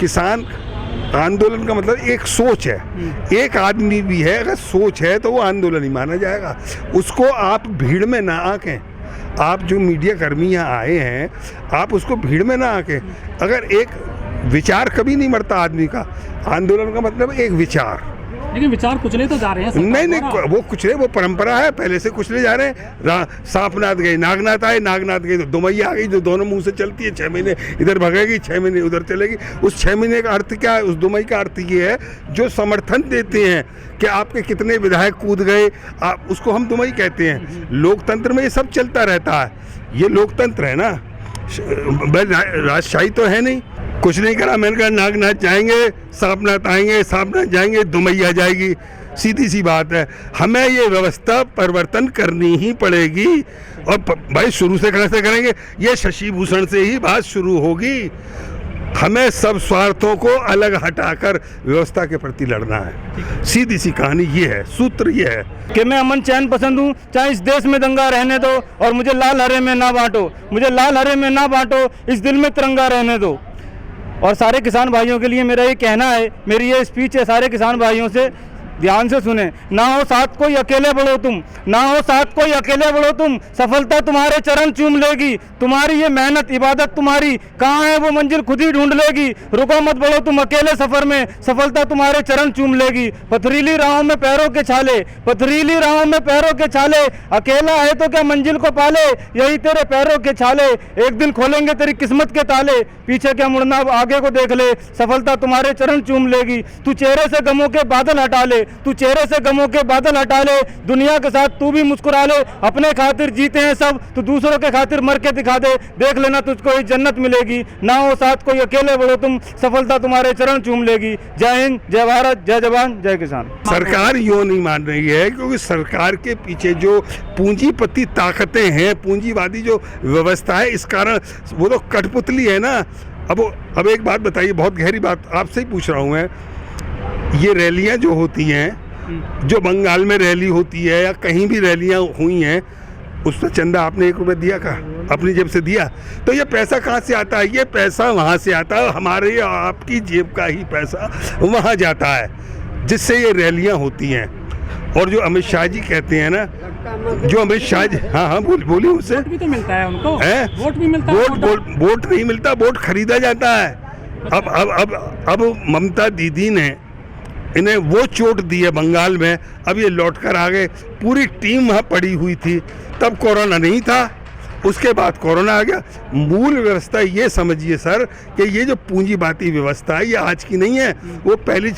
किसान आंदोलन का मतलब एक सोच है, एक आदमी भी है, अगर सोच है तो वो आंदोलन ही माना जाएगा। उसको आप भीड़ में ना आके, आप जो मीडिया कर्मी यहाँ आए हैं, आप उसको भीड़ में ना आके, अगर एक विचार कभी नहीं मरता आदमी का, आंदोलन का मतलब एक विचार। लेकिन विचार कुचले तो जा रहे हैं। नहीं, वो कुचले, वो परंपरा है, पहले से कुचले जा रहे हैं। सांपनाथ गए, नागनाथ आए, नागनाथ गए तो दुमैया आ गई जो दोनों मुंह से चलती है, 6 महीने इधर भगेगी, 6 महीने उधर चलेगी। उस 6 महीने का अर्थ क्या है? उस दुमई का अर्थ ये है जो समर्थन देते हैं कि आपके कितने विधायक कूद गए, आप उसको हम दुमई कहते हैं। लोकतंत्र में ये सब चलता रहता है, ये लोकतंत्र है ना, राजशाही तो है नहीं। कुछ नहीं करा, मैंने कहा नागनाथ जाएंगे, सांपनाथ आएंगे, सांपनाथ जाएंगे, दुमैया जाएगी, सीधी सी बात है। हमें ये व्यवस्था परिवर्तन करनी ही पड़ेगी। और भाई शुरू से कहाँ से करेंगे? ये शशि भूषण से ही बात शुरू होगी। हमें सब स्वार्थों को अलग हटाकर व्यवस्था के प्रति लड़ना है। सीधी सी कहानी ये है, सूत्र ये है कि मैं अमन चैन पसंद हूँ, चाहे इस देश में दंगा रहने दो और मुझे लाल हरे में ना बांटो, मुझे लाल हरे में ना बांटो, इस दिल में तिरंगा रहने दो। और सारे किसान भाइयों के लिए मेरा ये कहना है, मेरी ये स्पीच है सारे किसान भाइयों से, ध्यान से सुने। ना हो साथ कोई अकेले बढ़ो तुम, ना हो साथ कोई अकेले बढ़ो तुम, सफलता तुम्हारे चरण चूम लेगी। तुम्हारी ये मेहनत इबादत तुम्हारी, कहाँ है वो मंजिल खुद ही ढूंढ लेगी। रुको मत बढ़ो तुम अकेले सफर में, सफलता तुम्हारे चरण चूम लेगी। पथरीली राहों में पैरों के छाले, पथरीली राहों में पैरों के छाले, अकेला है तो क्या मंजिल को पाले, यही तेरे पैरों के छाले एक दिन खोलेंगे तेरी किस्मत के ताले। पीछे क्या मुड़ना, आगे को देख ले, सफलता तुम्हारे चरण चूम लेगी। तू चेहरे से गमों के बादल हटा ले, तू चेहरे से गमों के बादल हटा ले, दुनिया के साथ तू भी मुस्कुरा ले। अपने खातिर जीते हैं सब, तो दूसरों के खातिर मर के दिखा दे, देख लेना तुझको ही जन्नत मिलेगी। ना हो साथ कोई अकेले बढ़ो तुम, सफलता तुम्हारे चरण चूम लेगी। जय हिंद, जय भारत, जय जवान, जय किसान। सरकार यूँ नहीं मान रही है क्योंकि सरकार के पीछे जो पूंजीपति ताकतें हैं, पूंजीवादी जो व्यवस्था है, इस कारण वो तो कठपुतली है ना। अब एक बात बताइए, बहुत गहरी बात आपसे ही पूछ रहा हूँ मैं, ये रैलियां जो होती हैं, जो बंगाल में रैली होती है या कहीं भी रैलियां हुई हैं, उस पर चंदा आपने 1 रुपये दिया का अपनी जेब से दिया? तो ये पैसा कहाँ से आता है? ये पैसा वहाँ से आता है, हमारे आपकी जेब का ही पैसा वहाँ जाता है, जिससे ये रैलियां होती हैं। और जो अमित शाह जी कहते हैं ना, जो अमित शाह जी, हाँ बोलिए उससे। वोट भी तो मिलता है उनको, वोट भी मिलता है। वोट नहीं मिलता, वोट खरीदा जाता है। अब ममता दीदी ने इन्हें वो चोट दी है बंगाल में, अब ये लौट कर आ गए। पूरी टीम वहाँ पड़ी हुई थी, तब कोरोना नहीं था, उसके बाद कोरोना आ गया। मूल व्यवस्था ये समझिए सर कि ये जो पूंजीवादी व्यवस्था है ये आज की नहीं है, वो पहली।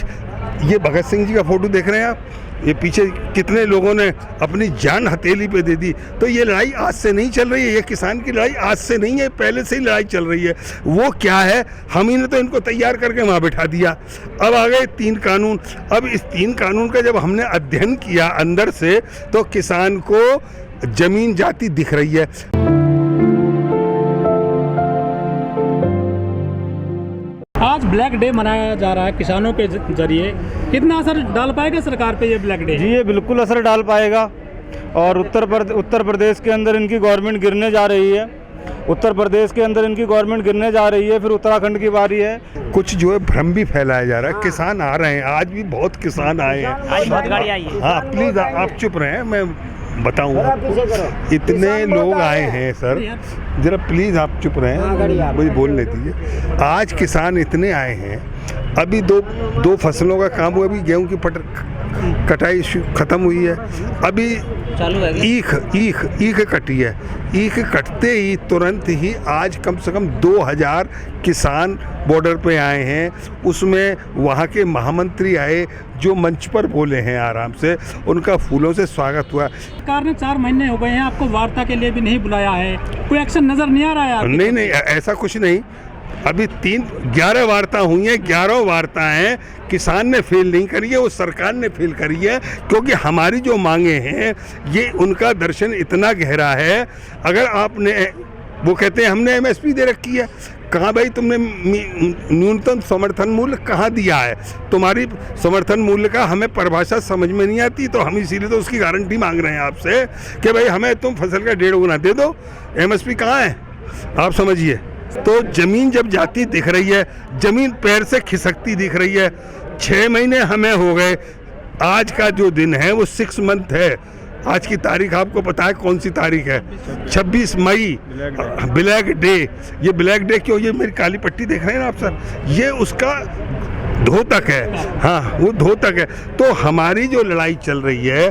ये भगत सिंह जी का फोटो देख रहे हैं आप, ये पीछे कितने लोगों ने अपनी जान हथेली पे दे दी। तो ये लड़ाई आज से नहीं चल रही है, ये किसान की लड़ाई आज से नहीं है, पहले से ही लड़ाई चल रही है। वो क्या है, हम ही ने तो इनको तैयार करके वहाँ बिठा दिया। अब आ गए 3 कानून। अब इस 3 कानून का जब हमने अध्ययन किया अंदर से, तो किसान को जमीन जाती दिख रही है। आज ब्लैक डे मनाया जा रहा है किसानों के जरिए, कितना असर डाल पाएगा सरकार पे ये ब्लैक डे? जी ये बिल्कुल असर डाल पाएगा। और उत्तर प्रदेश के अंदर इनकी गवर्नमेंट गिरने जा रही है, उत्तर प्रदेश के अंदर इनकी गवर्नमेंट गिरने जा रही है, फिर उत्तराखंड की बारी है। कुछ जो है भ्रम भी फैलाया जा रहा है। किसान आ रहे हैं, आज भी बहुत किसान आए हैं, आज बहुत गाड़ी आई है। हाँ प्लीज आप चुप रहें, मैं बताऊंगा। इतने लोग आए हैं सर, जरा प्लीज आप चुप रहें, मुझे बोलने दीजिए। आज किसान इतने आए हैं, अभी दो फसलों का काम हुआ, अभी गेहूं की कटाई खत्म हुई है, अभी चालू है। ईख कटी है, ईख कटते ही तुरंत ही आज कम से कम 2000 किसान बॉर्डर पे आए हैं। उसमें वहाँ के महामंत्री आए जो मंच पर बोले हैं, आराम से उनका फूलों से स्वागत हुआ। सरकार ने 4 महीने हो गए हैं, आपको वार्ता के लिए भी नहीं बुलाया है, कोई एक्शन नजर नहीं आ रहा है? नहीं ऐसा कुछ नहीं। अभी 11 वार्ता हुई हैं, 11 वार्ताएं किसान ने फेल नहीं करी है, वो सरकार ने फेल करी है। क्योंकि हमारी जो मांगे हैं, ये उनका दर्शन इतना गहरा है। अगर आपने, वो कहते हैं हमने MSP दे रखी है, कहाँ भाई तुमने न्यूनतम समर्थन मूल्य कहाँ दिया है? तुम्हारी समर्थन मूल्य का हमें परिभाषा समझ में नहीं आती, तो हम इसीलिए तो उसकी गारंटी मांग रहे हैं आपसे कि भाई हमें तुम फसल का 1.5 गुना दे दो। MSP कहाँ है आप समझिए। तो जमीन जब जाती दिख रही है, जमीन पैर से खिसकती दिख रही है। 6 महीने हमें हो गए, आज का जो दिन है वो 6 मंथ है। आज की तारीख आपको पता है कौन सी तारीख है? 26 मई, ब्लैक डे। ये ब्लैक डे क्यों? ये मेरी काली पट्टी देख रहे हैं ना आप सर, ये उसका धोतक है। हाँ, वो धोतक है। तो हमारी जो लड़ाई चल रही है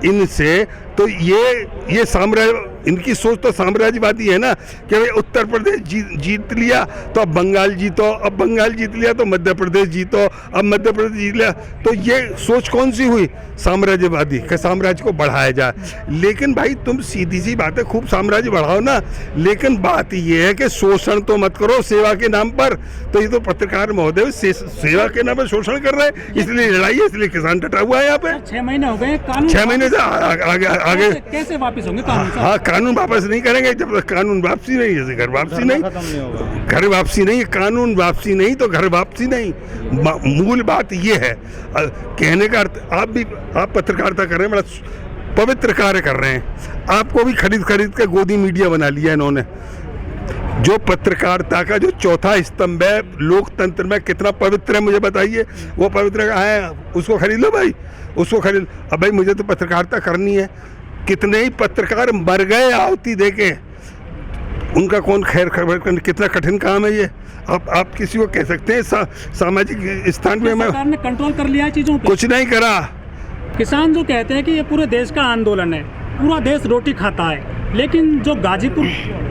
इनसे, तो ये साम्राज्य, इनकी सोच तो साम्राज्यवादी है ना कि भाई उत्तर प्रदेश जीत लिया तो अब बंगाल जीतो, अब बंगाल जीत लिया तो मध्य प्रदेश जीतो, अब मध्य प्रदेश जीत लिया। तो ये सोच कौन सी हुई? साम्राज्यवादी, कि साम्राज्य को बढ़ाया जाए। लेकिन भाई तुम सीधी सी बात है, खूब साम्राज्य बढ़ाओ ना, लेकिन बात ये है कि शोषण तो मत करो सेवा के नाम पर। तो ये तो पत्रकार महोदय सेवा के नाम पर शोषण कर रहे हैं, इसलिए लड़ाई है, इसलिए किसान डटा हुआ है यहाँ पे। 6 महीने हो गए, कानून 6 महीने से आगे कैसे वापस होंगे कानून? हाँ, कानून वापस नहीं करेंगे जब तक कानून वापसी नहीं, जैसे घर वापसी नहीं, घर वापसी नहीं, कानून वापसी नहीं तो घर वापसी नहीं। मूल बात ये है, कहने का अर्थ, आप पत्रकारिता कर रहे हैं, बड़ा पवित्र कार्य कर रहे हैं। आपको भी खरीद के गोदी मीडिया बना लिया इन्होंने। जो पत्रकारिता का जो चौथा स्तंभ है लोकतंत्र में, कितना पवित्र है मुझे बताइए? वो पवित्र है, उसको खरीद लो भाई, उसको खरीद। अब भाई मुझे तो पत्रकारिता करनी है। कितने ही पत्रकार मर गए आहुति देके, उनका कौन खैर खबर? कितना कठिन काम है ये। आप किसी को कह सकते हैं सामाजिक स्थान में? सरकार ने कंट्रोल कर लिया है चीजों पे? कुछ नहीं करा। किसान जो कहते हैं कि ये पूरे देश का आंदोलन है, पूरा देश रोटी खाता है, लेकिन जो गाजीपुर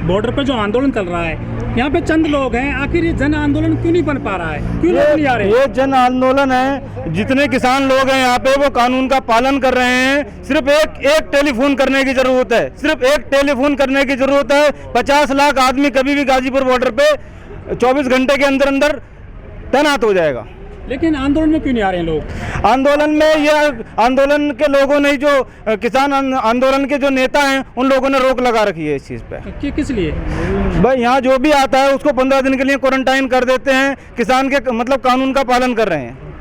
बॉर्डर पे जो आंदोलन चल रहा है, यहाँ पे चंद लोग हैं, आखिर ये जन आंदोलन क्यों नहीं बन पा रहा है? क्यों लोग नहीं आ रहे? ये जन आंदोलन है, जितने किसान लोग हैं यहाँ पे वो कानून का पालन कर रहे हैं। सिर्फ एक टेलीफोन करने की जरूरत है, सिर्फ एक टेलीफोन करने की जरूरत है। 50 लाख आदमी कभी भी गाजीपुर बॉर्डर पे 24 घंटे के अंदर अंदर तैनात हो जाएगा। लेकिन आंदोलन में क्यों नहीं आ रहे हैं लोग? आंदोलन में, ये आंदोलन के लोगों ने, जो किसान आंदोलन के जो नेता हैं, उन लोगों ने रोक लगा रखी है इस चीज़ पे। किस लिए? भाई यहाँ जो भी आता है उसको 15 दिन के लिए क्वारंटाइन कर देते हैं। किसान के मतलब कानून का पालन कर रहे हैं।